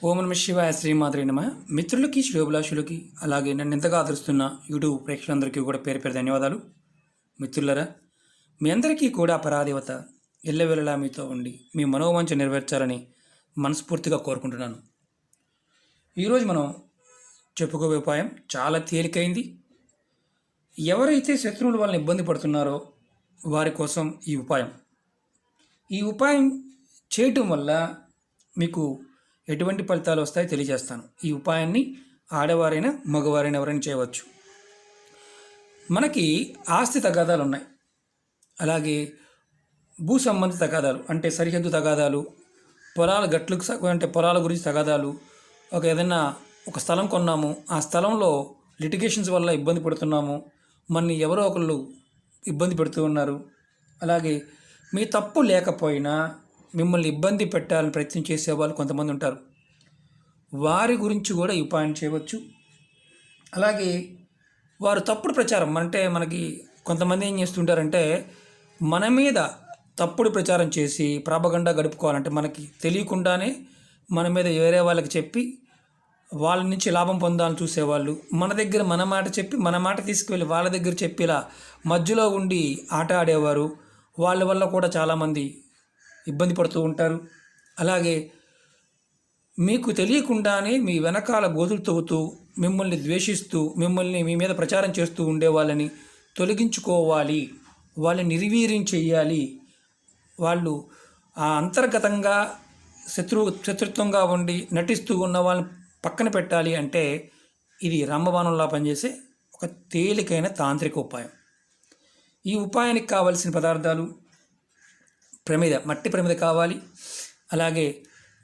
ఓం నమః శివాయ శ్రీమాత్రే నమః. మిత్రులకి శ్రేయోభిలాషులకి అలాగే నన్ను ఎంతగా ఆదరిస్తున్న యూట్యూబ్ ప్రేక్షకులందరికీ కూడా పేరు పేరు ధన్యవాదాలు. మిత్రులరా, మీ అందరికీ కూడా పరాదేవత ఎల్లవేళలా మీతో ఉండి మీ మనోవాంఛ నెరవేర్చాలని మనస్ఫూర్తిగా కోరుకుంటున్నాను. ఈరోజు మనం చెప్పుకోబోయే ఉపాయం చాలా తేలికైంది. ఎవరైతే శత్రువుల వలన ఇబ్బంది పడుతున్నారో వారి కోసం ఈ ఉపాయం చేయటం వల్ల మీకు ఎటువంటి ఫలితాలు వస్తాయో తెలియజేస్తాను. ఈ ఉపాయాన్ని ఆడవారైనా మగవారైనా ఎవరైనా చేయవచ్చు. మనకి ఆస్తి తగాదాలు ఉన్నాయి, అలాగే భూ సంబంధిత తగాదాలు అంటే సరిహద్దు తగాదాలు, పొలాల గట్లకు అంటే పొలాల గురించి తగాదాలు, ఏదైనా ఒక స్థలం కొన్నాము, ఆ స్థలంలో లిటిగేషన్స్ వల్ల ఇబ్బంది పడుతున్నాము, మనని ఎవరో ఒకళ్ళు ఇబ్బంది పెడుతూ ఉన్నారు, అలాగే మీ తప్పు లేకపోయినా మిమ్మల్ని ఇబ్బంది పెట్టాలని ప్రయత్నం చేసేవాళ్ళు కొంతమంది ఉంటారు. వారి గురించి కూడా ఈ ఉపాయం చేయవచ్చు. అలాగే వారు తప్పుడు ప్రచారం అంటే మనకి కొంతమంది ఏం చేస్తుంటారంటే మన మీద తప్పుడు ప్రచారం చేసి ప్రాపగండా గడుపుకోవాలంటే మనకి తెలియకుండానే మన మీద వేరే వాళ్ళకి చెప్పి వాళ్ళ నుంచి లాభం పొందాలని చూసేవాళ్ళు, మన దగ్గర మన మాట చెప్పి మన మాట తీసుకువెళ్ళి వాళ్ళ దగ్గర చెప్పి ఇలా మధ్యలో ఉండి ఆట ఆడేవారు. వాళ్ళ వల్ల కూడా చాలామంది ఇబ్బంది పడుతూ ఉంటారు. అలాగే మీకు తెలియకుండానే మీ వెనకాల గోతులు తవ్వుతూ మిమ్మల్ని ద్వేషిస్తూ మీ మీద ప్రచారం చేస్తూ ఉండే వాళ్ళని తొలగించుకోవాలి, వాళ్ళని నిర్వీర్యం చేయాలి. వాళ్ళు అంతర్గతంగా శత్రుత్వంగా ఉండి నటిస్తూ ఉన్న వాళ్ళని పక్కన పెట్టాలి అంటే ఇది రామబాణంలా పనిచేసే ఒక తేలికైన తాంత్రిక ఉపాయం. ఈ ఉపాయానికి కావలసిన పదార్థాలు మట్టి ప్రమిద కావాలి. అలాగే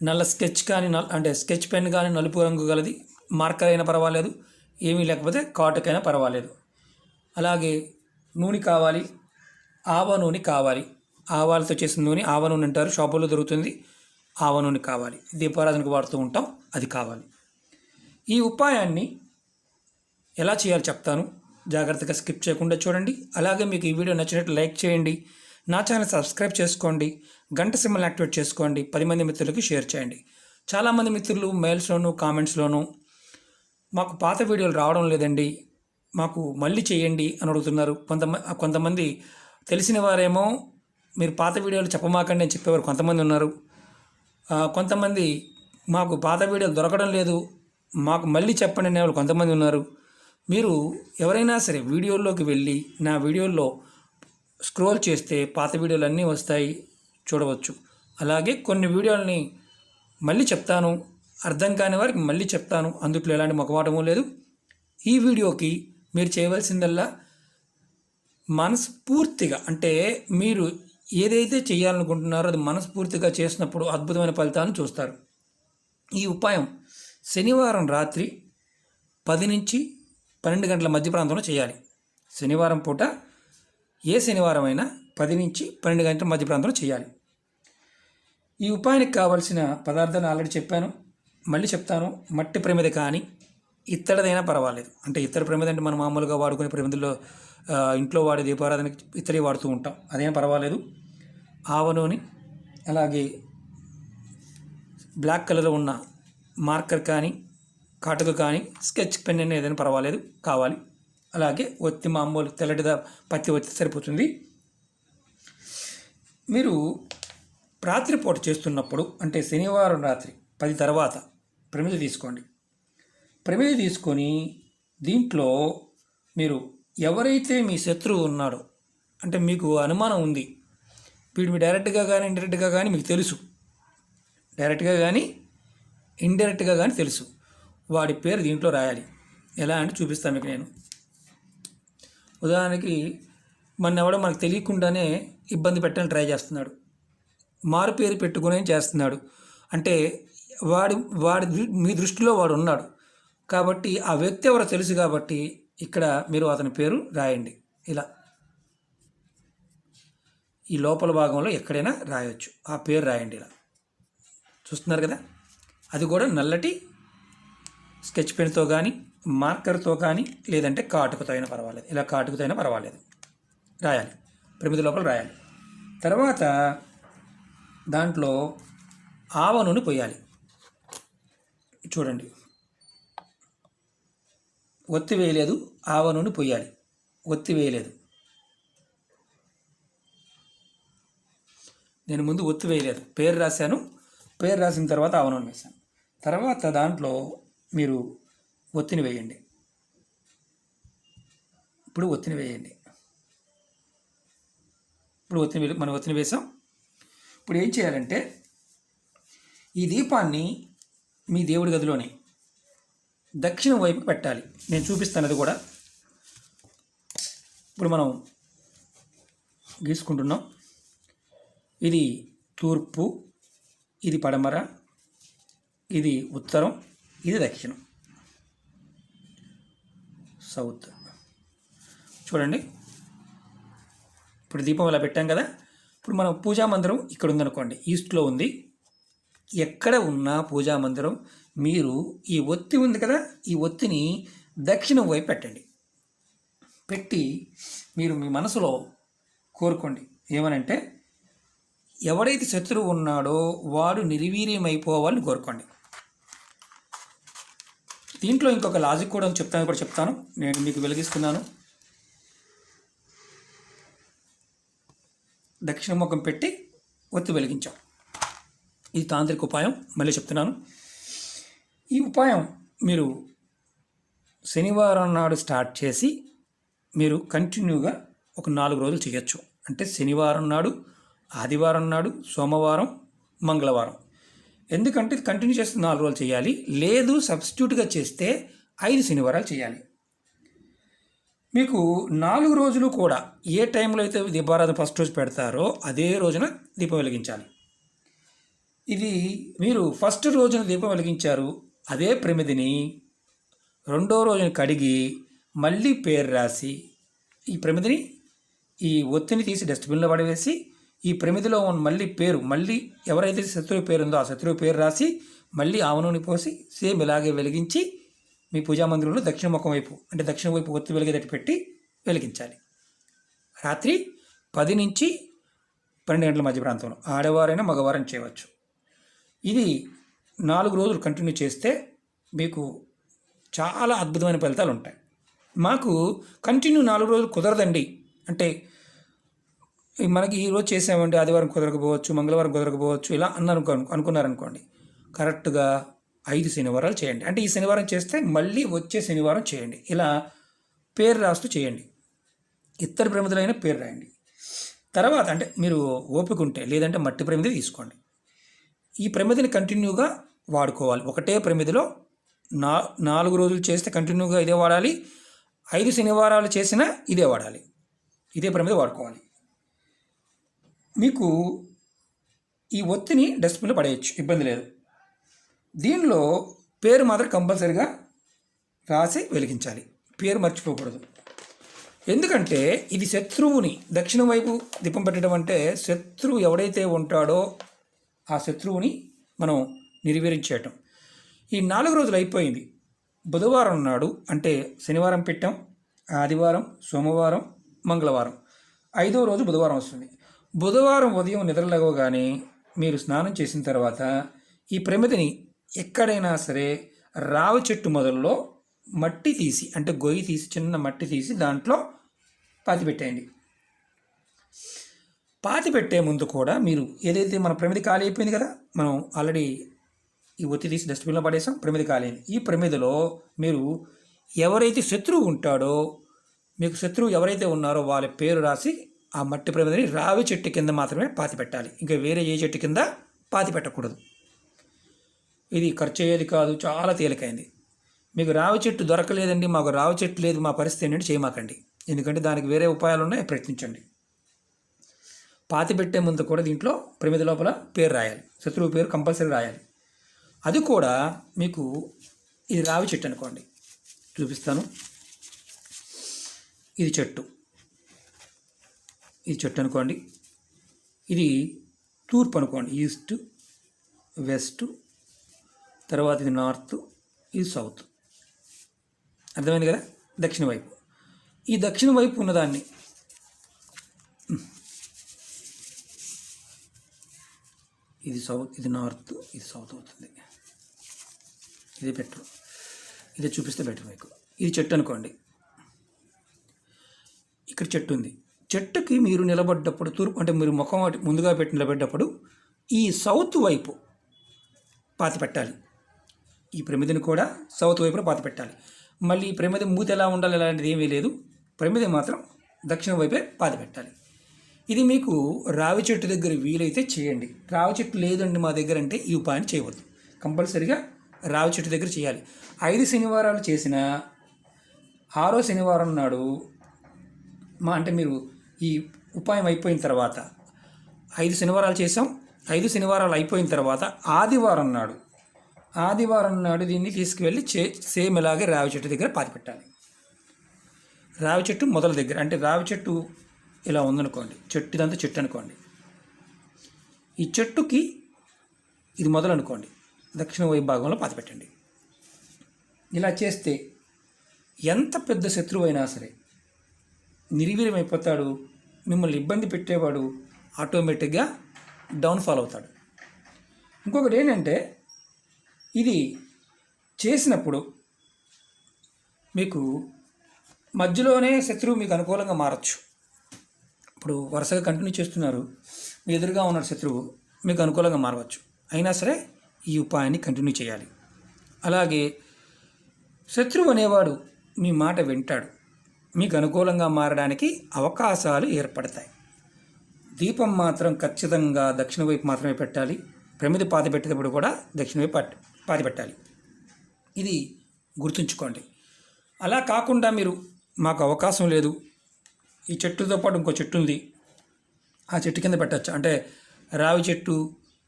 నల్ల స్కెచ్ కానీ అంటే స్కెచ్ పెన్ కానీ నలుపు రంగు గలది, మార్కర్ అయినా పర్వాలేదు, ఏమీ లేకపోతే కాటుకైనా పర్వాలేదు. అలాగే నూనె కావాలి, ఆవ నూనె కావాలి. ఆవాలతో చేసిన నూనె ఆవ నూనె అంటారు, షాపుల్లో దొరుకుతుంది. ఆవ నూనె కావాలి, దీపారాధనకు వాడుతూ ఉంటాం, అది కావాలి. ఈ ఉపాయాన్ని ఎలా చేయాలో చెప్తాను, జాగ్రత్తగా స్కిప్ చేయకుండా చూడండి. అలాగే మీకు ఈ వీడియో నచ్చినట్లు లైక్ చేయండి, నా ఛానల్ సబ్స్క్రైబ్ చేసుకోండి, గంట సింబల్ యాక్టివేట్ చేసుకోండి, 10 మంది మిత్రులకి షేర్ చేయండి. చాలామంది మిత్రులు మెయిల్స్లోనూ కామెంట్స్లోనూ మాకు పాత వీడియోలు రావడం లేదండి, మాకు మళ్ళీ చేయండి అని అడుగుతున్నారు. కొంతమంది తెలిసిన వారేమో మీరు పాత వీడియోలు చెప్పమాకండి అని చెప్పేవారు కొంతమంది ఉన్నారు. కొంతమంది మాకు పాత వీడియోలు దొరకడం లేదు, మాకు మళ్ళీ చెప్పండి అనే వాళ్ళు కొంతమంది ఉన్నారు. మీరు ఎవరైనా సరే వీడియోల్లోకి వెళ్ళి నా వీడియోల్లో స్క్రోల్ చేస్తే పాత వీడియోలు అన్నీ వస్తాయి, చూడవచ్చు. అలాగే కొన్ని వీడియోలని మళ్ళీ చెప్తాను, అర్థం కాని వారికి మళ్ళీ చెప్తాను, అందుట్లో ఎలాంటి మొకమాటమూ లేదు. ఈ వీడియోకి మీరు చేయవలసిందల్లా మనస్ఫూర్తిగా అంటే మీరు ఏదైతే చేయాలనుకుంటున్నారో అది మనస్ఫూర్తిగా చేసినప్పుడు అద్భుతమైన ఫలితాలను చూస్తారు. ఈ ఉపాయం శనివారం రాత్రి 10 నుంచి 12 గంటల మధ్య ప్రాంతంలో చేయాలి. శనివారం పూట ఏ శనివారం అయినా 10 నుంచి 12 గంటల మధ్య ప్రాంతంలో చేయాలి. ఈ ఉపాయానికి కావాల్సిన పదార్థాలు ఆల్రెడీ చెప్పాను, మళ్ళీ చెప్తాను. మట్టి ప్రమిద కానీ ఇత్తడిదైనా పర్వాలేదు. అంటే ఇత్తడి ప్రమిద అంటే మనం మామూలుగా వాడుకునే ప్రమిదల్లో ఇంట్లో వాడే దీపారాధనకి ఇత్తడి వాడుతూ ఉంటాం, అదేం పర్వాలేదు. ఆవ నూనె, అలాగే బ్లాక్ కలర్లో ఉన్న మార్కర్ కానీ కాటుక కానీ స్కెచ్ పెన్ అని ఏదైనా పర్వాలేదు కావాలి. అలాగే ఒత్తి, మామూలు తెల్లటిదా పత్తి ఒత్తి సరిపోతుంది. మీరు రాత్రిపూట చేస్తున్నప్పుడు అంటే శనివారం రాత్రి 10 తర్వాత ప్రమిద తీసుకోండి. ప్రమిద తీసుకొని దీంట్లో మీరు ఎవరైతే మీ శత్రువు ఉన్నాడో అంటే మీకు అనుమానం ఉంది, వీడు డైరెక్ట్గా కానీ ఇండైరెక్ట్గా కానీ మీకు తెలుసు, డైరెక్ట్గా కానీ ఇండైరెక్ట్గా కానీ తెలుసు, వాడి పేరు దీంట్లో రాయాలి. ఎలా అంటే చూపిస్తాను మీకు నేను. ఉదాహరణకి ఎవడో మనకు తెలియకుండానే ఇబ్బంది పెట్టాలని ట్రై చేస్తున్నాడు, మారు పేరు పెట్టుకునే చేస్తున్నాడు అంటే వాడి మీ దృష్టిలో వాడు ఉన్నాడు కాబట్టి ఆ వ్యక్తి ఎవరో తెలుసు కాబట్టి ఇక్కడ మీరు అతని పేరు రాయండి. ఇలా ఈ లోపల భాగంలో ఎక్కడైనా రాయొచ్చు, ఆ పేరు రాయండి. ఇలా చూస్తున్నారు కదా, అది కూడా నల్లటి స్కెచ్ పెన్తో కానీ మార్కర్తో కానీ లేదంటే కాటుకతో అయినా పర్వాలేదు, ఇలా కాటుకతో అయినా పర్వాలేదు రాయాలి, ప్రమిది లోపల రాయాలి. తర్వాత దాంట్లో ఆవ నూనె పోయాలి. చూడండి, ఒత్తి వేయలేదు, ఆవ నూనె పొయ్యాలి. ఒత్తి వేయలేదు, నేను ముందు ఒత్తి వేయలేదు, పేరు రాశాను. పేరు రాసిన తర్వాత ఆవ నూనె వేశాను. తర్వాత దాంట్లో మీరు ఒత్తిని వేయండి. ఇప్పుడు ఒత్తిని వేయండి. ఇప్పుడు మనం ఒత్తిని వేసాం. ఇప్పుడు ఏం చేయాలంటే ఈ దీపాన్ని మీ దేవుడి గదిలోనే దక్షిణం వైపుకి పెట్టాలి. నేను చూపిస్తాను అది కూడా. ఇప్పుడు మనం గీసుకుంటున్నాం. ఇది తూర్పు, ఇది పడమర, ఇది ఉత్తరం, ఇది దక్షిణం, సౌత్. చూడండి, ఇప్పుడు దీపం ఇలా పెట్టాం కదా. ఇప్పుడు మనం పూజా మందిరం ఇక్కడ ఉందనుకోండి, ఈస్ట్లో ఉంది. ఎక్కడ ఉన్న పూజా మందిరం మీరు ఈ ఒత్తి ఉంది కదా, ఈ ఒత్తిని దక్షిణం వైపు పెట్టండి. పెట్టి మీరు మీ మనసులో కోరుకోండి. ఏమనంటే, ఎవడైతే శత్రువు ఉన్నాడో వాడు నిర్వీర్యమైపోవాలని కోరుకోండి. దీంట్లో ఇంకొక లాజిక్ కూడా చెప్తాను. నేను మీకు వెలిగిస్తున్నాను. దక్షిణ ముఖం పెట్టి ఒత్తి వెలిగించాం. ఇది తాంత్రిక ఉపాయం. మళ్ళీ చెప్తున్నాను. ఈ ఉపాయం మీరు శనివారం నాడు స్టార్ట్ చేసి మీరు కంటిన్యూగా ఒక 4 రోజులు చేయొచ్చు. అంటే శనివారం నాడు, ఆదివారం నాడు, సోమవారం, మంగళవారం. ఎందుకంటే కంటిన్యూ చేస్తే 4 రోజులు చేయాలి. లేదు సబ్స్టిట్యూట్గా చేస్తే 5 శనివారాలు చేయాలి. మీకు 4 రోజులు కూడా ఏ టైంలో అయితే దీపారాధన ఫస్ట్ రోజు పెడతారో అదే రోజున దీపం వెలిగించాలి. ఇది మీరు ఫస్ట్ రోజున దీపం వెలిగించారు, అదే ప్రమిదిని రెండో రోజున కడిగి మళ్ళీ పేరు రాసి ఈ ప్రమిదిని ఈ ఒత్తిని తీసి డస్ట్బిన్లో పడవేసి ఈ ప్రమిదిలో ఉన్న మళ్ళీ ఎవరైతే శత్రువు పేరు ఉందో ఆ శత్రువు పేరు రాసి మళ్ళీ ఆవ నూనె పోసి సేమ్ ఇలాగే వెలిగించి మీ పూజా మందిరంలో దక్షిణ ముఖం వైపు, అంటే దక్షిణ వైపు ఒత్తి వెలిగేటట్టు పెట్టి వెలిగించాలి. రాత్రి 10 నుంచి 12 గంటల మధ్య ప్రాంతంలో ఆడవారైనా మగవారైనా చేయవచ్చు. ఇది 4 రోజులు కంటిన్యూ చేస్తే మీకు చాలా అద్భుతమైన ఫలితాలు ఉంటాయి. మాకు కంటిన్యూ 4 రోజులు కుదరదండి అంటే, మనకి ఈరోజు చేసామంటే ఆదివారం కుదరకపోవచ్చు, మంగళవారం కుదరకపోవచ్చు, ఇలా అనుకున్నారనుకోండి, కరెక్ట్గా 5 శనివారాలు చేయండి. అంటే ఈ శనివారం చేస్తే మళ్ళీ వచ్చే శనివారం చేయండి. ఇలా పేరు రాస్తూ చేయండి. ఇత్తడి ప్రమిదలైన పేరు రాయండి. తర్వాత అంటే మీరు ఓపిక ఉంటే, లేదంటే మట్టి ప్రమిది తీసుకోండి. ఈ ప్రమిదిని కంటిన్యూగా వాడుకోవాలి. ఒకటే ప్రమిదిలో 4 రోజులు చేస్తే కంటిన్యూగా ఇదే వాడాలి. 5 శనివారాలు చేసినా ఇదే వాడాలి. ఇదే ప్రమిది వాడుకోవాలి. మీకు ఈ ఒత్తిని డస్ట్బిన్లో పడేయచ్చు, ఇబ్బంది లేదు. దీనిలో పేరు మాత్రం కంపల్సరిగా రాసి వెలిగించాలి. పేరు మర్చిపోకూడదు. ఎందుకంటే ఇది శత్రువుని దక్షిణం వైపు దీపం పెట్టడం అంటే శత్రువు ఎవడైతే ఉంటాడో ఆ శత్రువుని మనం నిర్వీర్యం. ఈ 4 రోజులు అయిపోయింది. బుధవారం నాడు అంటే శనివారం పెట్టాం, ఆదివారం, సోమవారం, మంగళవారం, 5వ రోజు బుధవారం వస్తుంది. బుధవారం ఉదయం నిద్రలేవగానే మీరు స్నానం చేసిన తర్వాత ఈ ప్రమిదిని ఎక్కడైనా సరే రావి చెట్టు మొదల్లో మట్టి తీసి, అంటే గొయ్యి తీసి, చిన్న మట్టి తీసి దాంట్లో పాతి పెట్టేయండి. పాతి పెట్టే ముందు కూడా మీరు ఏదైతే మన ప్రమిది ఖాళీ అయిపోయింది కదా, మనం ఆల్రెడీ ఈ ఒత్తి తీసి డస్ట్బిన్లో పడేసాం, ప్రమిది ఖాళీ అయింది. ఈ ప్రమిదిలో మీరు ఎవరైతే శత్రువు ఉంటాడో, మీకు శత్రువు ఎవరైతే ఉన్నారో వాళ్ళ పేరు రాసి ఆ మట్టి ప్రమిదిని రావి చెట్టు కింద మాత్రమే పాతి పెట్టాలి. ఇంకా వేరే ఏ చెట్టు కింద పాతి పెట్టకూడదు. ఇది ఖర్చు అయ్యేది కాదు, చాలా తేలికైంది. మీకు రావి చెట్టు దొరకలేదండి, మాకు రావి చెట్టు లేదు, మా పరిస్థితి ఏంటంటే చేయమాకండి. ఎందుకంటే దానికి వేరే ఉపాయాలు ఉన్నాయి, ప్రయత్నించండి. పాతి పెట్టే ముందు కూడా దీంట్లో ప్రమిది లోపల పేరు రాయాలి, శత్రువు పేరు కంపల్సరీ రాయాలి. అది కూడా మీకు ఇది రావి చెట్టు అనుకోండి, చూపిస్తాను. ఇది చెట్టు అనుకోండి. ఇది తూర్పు అనుకోండి, ఈస్ట్, వెస్ట్, తర్వాత ఇది నార్త్, ఇది సౌత్. అర్థమైంది కదా? దక్షిణ వైపు. ఈ దక్షిణ వైపు ఉన్నదాన్ని ఇది సౌత్, ఇది నార్త్, ఇది సౌత్ అవుతుంది. ఇది బెటర్, ఇది చూపిస్తే బెటర్ మీకు. ఇది చెట్టు అనుకోండి, ఇక్కడ చెట్టు ఉంది. చెట్టుకి మీరు నిలబడ్డప్పుడు తూర్పు అంటే మీరు ముఖం ముందుగా పెట్టి నిలబడ్డప్పుడు ఈ సౌత్ వైపు పాతి పెట్టాలి. ఈ ప్రమిదిని కూడా సౌత్ వైపున పాతి పెట్టాలి. మళ్ళీ ఈ ప్రమిది మూతి ఎలా ఉండాలి అలాంటిది ఏమీ లేదు. ప్రమిది మాత్రం దక్షిణ వైపే పాతి పెట్టాలి. ఇది మీకు రావి చెట్టు దగ్గర వీలైతే చేయండి. రావి చెట్టు లేదండి మా దగ్గర అంటే ఈ ఉపాయం చేయవద్దు. కంపల్సరిగా రావి చెట్టు దగ్గర చేయాలి. 5 శనివారాలు చేసిన 6వ శనివారం నాడు అంటే మీరు ఈ ఉపాయం అయిపోయిన తర్వాత 5 శనివారాలు చేసాం. 5 శనివారాలు అయిపోయిన తర్వాత ఆదివారం నాడు దీన్ని తీసుకువెళ్ళి సేమ్ ఇలాగే రావి చెట్టు దగ్గర పాతి పెట్టాలి. రావి చెట్టు మొదల దగ్గర, అంటే రావి చెట్టు ఇలా ఉందనుకోండి, ఇదంతా చెట్టు అనుకోండి, ఈ చెట్టుకి ఇది మొదలు అనుకోండి, దక్షిణ వైపు భాగంలో పాతి పెట్టండి. ఇలా చేస్తే ఎంత పెద్ద శత్రువు అయినా సరే నిర్వీర్యమైపోతాడు. మిమ్మల్ని ఇబ్బంది పెట్టేవాడు ఆటోమేటిక్గా డౌన్ఫాల్ అవుతాడు. ఇంకొకటి ఏంటంటే, ఇది చేసినప్పుడు మీకు మధ్యలోనే శత్రువు మీకు అనుకూలంగా మారచ్చు. ఇప్పుడు వరుసగా కంటిన్యూ చేస్తున్నారు, మీ ఎదురుగా ఉన్న శత్రువు మీకు అనుకూలంగా మారవచ్చు. అయినా సరే ఈ ఉపాయాన్ని కంటిన్యూ చేయాలి. అలాగే శత్రువు అనేవాడు మీ మాట వింటాడు, మీకు అనుకూలంగా మారడానికి అవకాశాలు ఏర్పడతాయి. దీపం మాత్రం ఖచ్చితంగా దక్షిణ వైపు మాత్రమే పెట్టాలి. ప్రమిది పాతి పెట్టేటప్పుడు కూడా దక్షిణ వైపు పాతి పెట్టాలి. ఇది గుర్తుంచుకోండి. అలా కాకుండా మీరు మాకు అవకాశం లేదు, ఈ చెట్టుతో పాటు ఇంకో చెట్టు ఉంది, ఆ చెట్టు కింద పెట్టచ్చు అంటే రావి చెట్టు,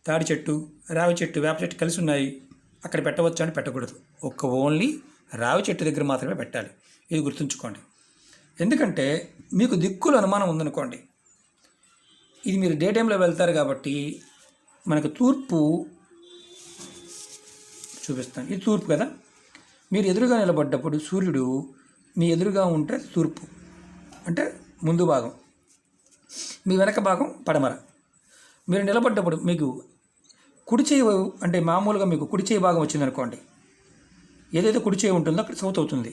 తాడి చెట్టు, రావి చెట్టు, వేప చెట్టు కలిసి ఉన్నాయి, అక్కడ పెట్టవచ్చు అని పెట్టకూడదు. ఓన్లీ రావి చెట్టు దగ్గర మాత్రమే పెట్టాలి. ఇది గుర్తుంచుకోండి. ఎందుకంటే మీకు దిక్కులు అనుమానం ఉందనుకోండి, ఇది మీరు డే టైంలో వెళ్తారు కాబట్టి మనకు తూర్పు చూపిస్తాను. ఇది తూర్పు కదా, మీరు ఎదురుగా నిలబడ్డప్పుడు సూర్యుడు మీ ఎదురుగా ఉంటే తూర్పు అంటే ముందు భాగం, మీ వెనక భాగం పడమర. మీరు నిలబడ్డప్పుడు మీకు కుడి చేయి అంటే మామూలుగా మీకు కుడి చేయి భాగం వచ్చిందనుకోండి, ఏదైతే కుడి చేయి ఉంటుందో అక్కడ సౌత్ అవుతుంది,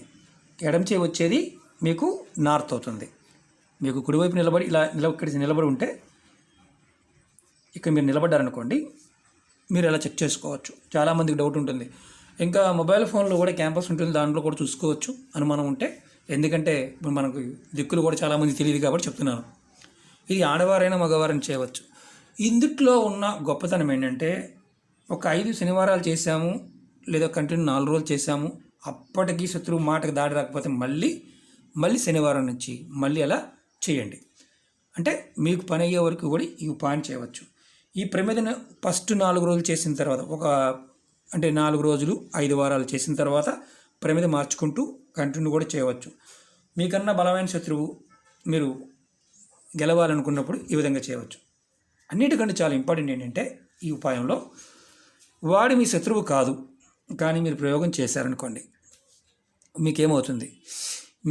ఎడమ చేయి వచ్చేది మీకు నార్త్ అవుతుంది. మీకు కుడివైపు నిలబడి ఇక్కడ నిలబడి ఉంటే ఇక్కడ మీరు నిలబడ్డారనుకోండి, మీరు ఎలా చెక్ చేసుకోవచ్చు. చాలామందికి డౌట్ ఉంటుంది. ఇంకా మొబైల్ ఫోన్లో కూడా క్యాంపస్ ఉంటుంది, దాంట్లో కూడా చూసుకోవచ్చు అనుమానం ఉంటే. ఎందుకంటే ఇప్పుడు మనకు దిక్కులు కూడా చాలామంది తెలియదు కాబట్టి చెప్తున్నాను. ఇది ఆడవారైనా మగవారైనా చేయవచ్చు. ఇందుట్లో ఉన్న గొప్పతనం ఏంటంటే, ఒక 5 శనివారాలు చేశాము లేదా కంటిన్యూ 4 రోజులు చేశాము, అప్పటికీ శత్రువు మాటకు దాడి రాకపోతే మళ్ళీ శనివారం నుంచి మళ్ళీ అలా చేయండి. అంటే మీకు పని అయ్యే వరకు కూడా ఈ ఉపాయం చేయవచ్చు. ఈ ప్రమిదను ఫస్ట్ 4 రోజులు చేసిన తర్వాత అంటే 4 రోజులు 5 వారాలు చేసిన తర్వాత ప్రమిద మార్చుకుంటూ కంటిన్యూ కూడా చేయవచ్చు. మీకన్నా బలమైన శత్రువు మీరు గెలవాలనుకున్నప్పుడు ఈ విధంగా చేయవచ్చు. అన్నిటికంటే చాలా ఇంపార్టెంట్ ఏంటంటే, ఈ ఉపాయంలో వాడు మీ శత్రువు కాదు, కానీ మీరు ప్రయోగం చేశారనుకోండి, మీకేమవుతుంది,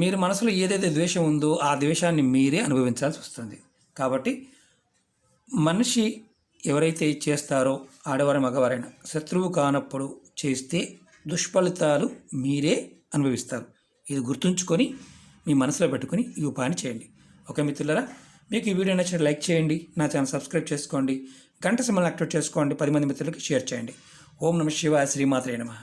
మీరు మనసులో ఏదైతే ద్వేషం ఉందో ఆ ద్వేషాన్ని మీరే అనుభవించాల్సి వస్తుంది. కాబట్టి మనిషి ఎవరైతే చేస్తారో, ఆడవారి మగవారైనా, శత్రువు కానప్పుడు చేస్తే దుష్ఫలితాలు మీరే అనుభవిస్తారు. ఇది గుర్తుంచుకొని మీ మనసులో పెట్టుకొని ఈ ఉపాయాన్ని చేయండి. ఓకే మిత్రులారా, మీకు ఈ వీడియో నచ్చినట్టు లైక్ చేయండి, నా ఛానల్ సబ్స్క్రైబ్ చేసుకోండి, గంట సింబల్ని యాక్టివేట్ చేసుకోండి, 10 మంది మిత్రులకి షేర్ చేయండి. ఓం నమః శివాయ, శ్రీమాత్రే నమః.